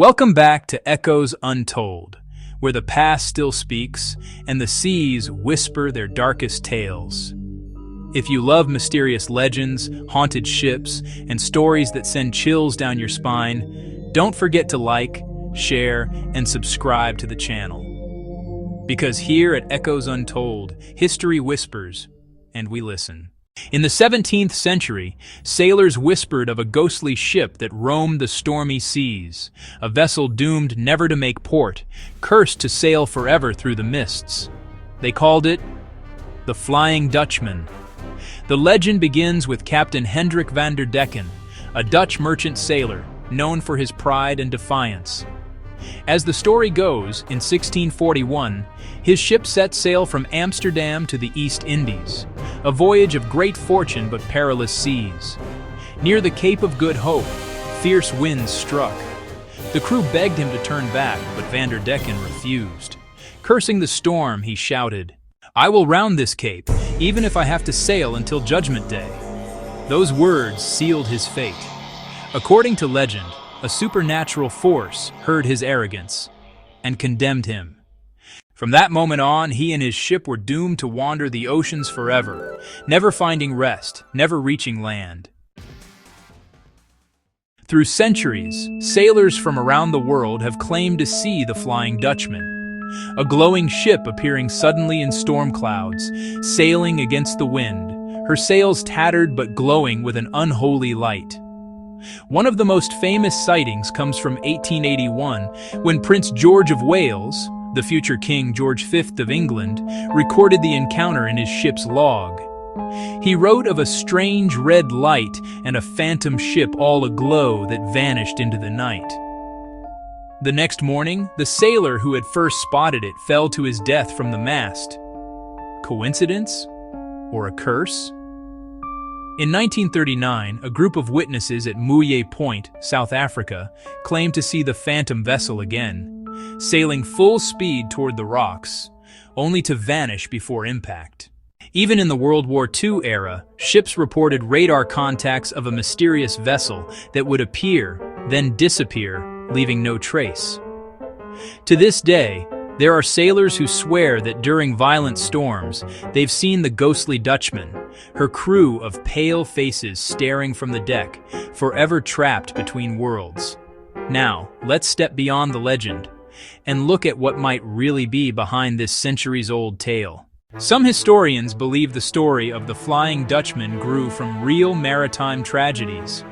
Welcome back to Echoes Untold, where the past still speaks and the seas whisper their darkest tales. If you love mysterious legends, haunted ships, and stories that send chills down your spine, don't forget to like, share, and subscribe to the channel. Because here at Echoes Untold, history whispers, and we listen. In the 17th century, sailors whispered of a ghostly ship that roamed the stormy seas, a vessel doomed never to make port, cursed to sail forever through the mists. They called it the Flying Dutchman. The legend begins with Captain Hendrik van der Decken, a Dutch merchant sailor known for his pride and defiance. As the story goes, in 1641, his ship set sail from Amsterdam to the East Indies, a voyage of great fortune but perilous seas. Near the Cape of Good Hope, fierce winds struck. The crew begged him to turn back, but van der Decken refused. Cursing the storm, he shouted, "I will round this cape, even if I have to sail until Judgment Day." Those words sealed his fate. According to legend, a supernatural force heard his arrogance and condemned him. From that moment on, he and his ship were doomed to wander the oceans forever, never finding rest, never reaching land. Through centuries, sailors from around the world have claimed to see the Flying Dutchman, a glowing ship appearing suddenly in storm clouds, sailing against the wind, her sails tattered but glowing with an unholy light. One of the most famous sightings comes from 1881, when Prince George of Wales, the future King George V of England, recorded the encounter in his ship's log. He wrote of a strange red light and a phantom ship all aglow that vanished into the night. The next morning, the sailor who had first spotted it fell to his death from the mast. Coincidence? Or a curse? In 1939, a group of witnesses at Mooie Point, South Africa, claimed to see the phantom vessel again, sailing full speed toward the rocks, only to vanish before impact. Even in the World War II era, ships reported radar contacts of a mysterious vessel that would appear, then disappear, leaving no trace. To this day, there are sailors who swear that during violent storms, they've seen the ghostly Dutchman, her crew of pale faces staring from the deck, forever trapped between worlds. Now, let's step beyond the legend and look at what might really be behind this centuries-old tale. Some historians believe the story of the Flying Dutchman grew from real maritime tragedies.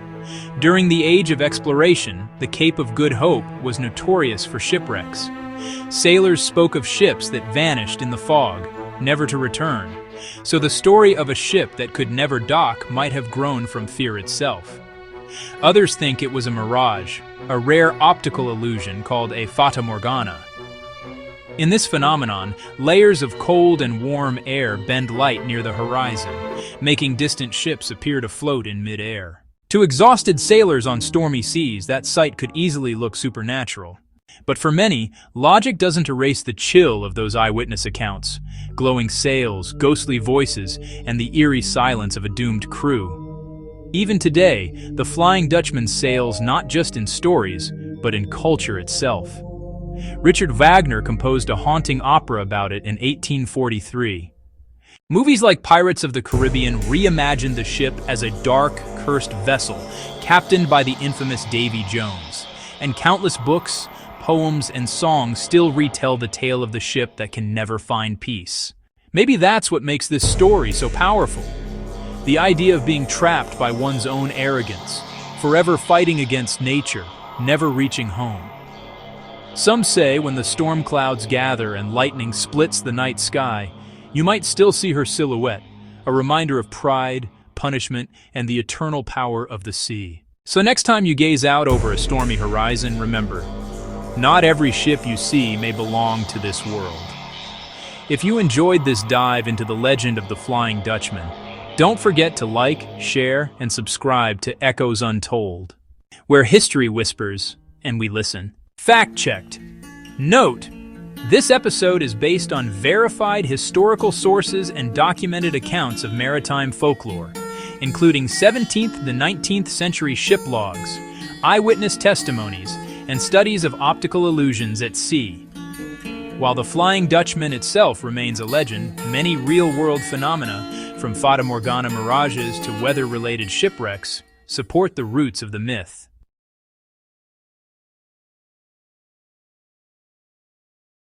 During the Age of Exploration, the Cape of Good Hope was notorious for shipwrecks. Sailors spoke of ships that vanished in the fog, never to return. So the story of a ship that could never dock might have grown from fear itself. Others think it was a mirage, a rare optical illusion called a fata morgana. In this phenomenon, layers of cold and warm air bend light near the horizon, making distant ships appear to float in mid-air. To exhausted sailors on stormy seas, that sight could easily look supernatural. But for many, logic doesn't erase the chill of those eyewitness accounts, glowing sails, ghostly voices, and the eerie silence of a doomed crew. Even today, the Flying Dutchman sails not just in stories, but in culture itself. Richard Wagner composed a haunting opera about it in 1843. Movies like Pirates of the Caribbean reimagined the ship as a dark, cursed vessel, captained by the infamous Davy Jones, and countless books, poems, and songs still retell the tale of the ship that can never find peace. Maybe that's what makes this story so powerful. The idea of being trapped by one's own arrogance, forever fighting against nature, never reaching home. Some say when the storm clouds gather and lightning splits the night sky, you might still see her silhouette, a reminder of pride, punishment, and the eternal power of the sea. So next time you gaze out over a stormy horizon, remember, not every ship you see may belong to this world. If you enjoyed this dive into the legend of the Flying Dutchman, don't forget to like, share, and subscribe to Echoes Untold, where history whispers and we listen. Fact-checked. Note: this episode is based on verified historical sources and documented accounts of maritime folklore, including 17th to 19th century ship logs, eyewitness testimonies, and studies of optical illusions at sea. While the Flying Dutchman itself remains a legend, many real-world phenomena, from Fata Morgana mirages to weather-related shipwrecks, support the roots of the myth.